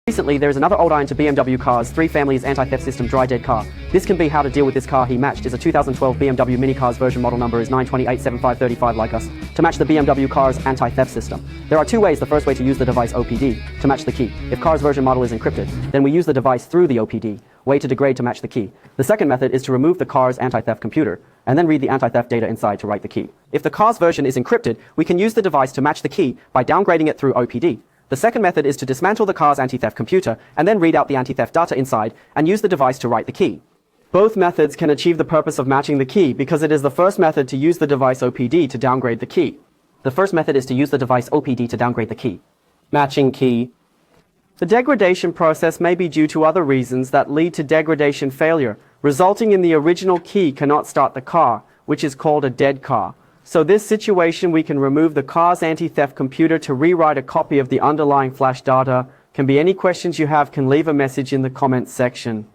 Recently, there is another old iron to BMW cars 3 family's anti-theft system dry dead car. This can be how to deal with this car he matched is a 2012 BMW mini cars version model number is 9287535 like us, to match the BMW cars anti-theft system. There are 2 ways. The first way to use the device OPD, to match the key. If cars version model is encrypted, then we use the device through the OPD, way to degrade to match the key. The second method is to remove the car's anti-theft computer, and then read the anti-theft data inside to write the key. If the car's version is encrypted, we can use the device to match the key by downgrading it through OPD. The second method is to dismantle the car's anti-theft computer and then read out the anti-theft data inside and use the device to write the key. Both methods can achieve the purpose of matching the key because it is the first method to use the device OPD to downgrade the key. The first method is to use the device OPD to downgrade the key. Matching key. The degradation process may be due to other reasons that lead to degradation failure, resulting in the original key cannot start the car, which is called a dead car. So this situation we can remove the car's anti-theft computer to rewrite a copy of the underlying flash data. Can be any questions you have, can leave a message in the comments section.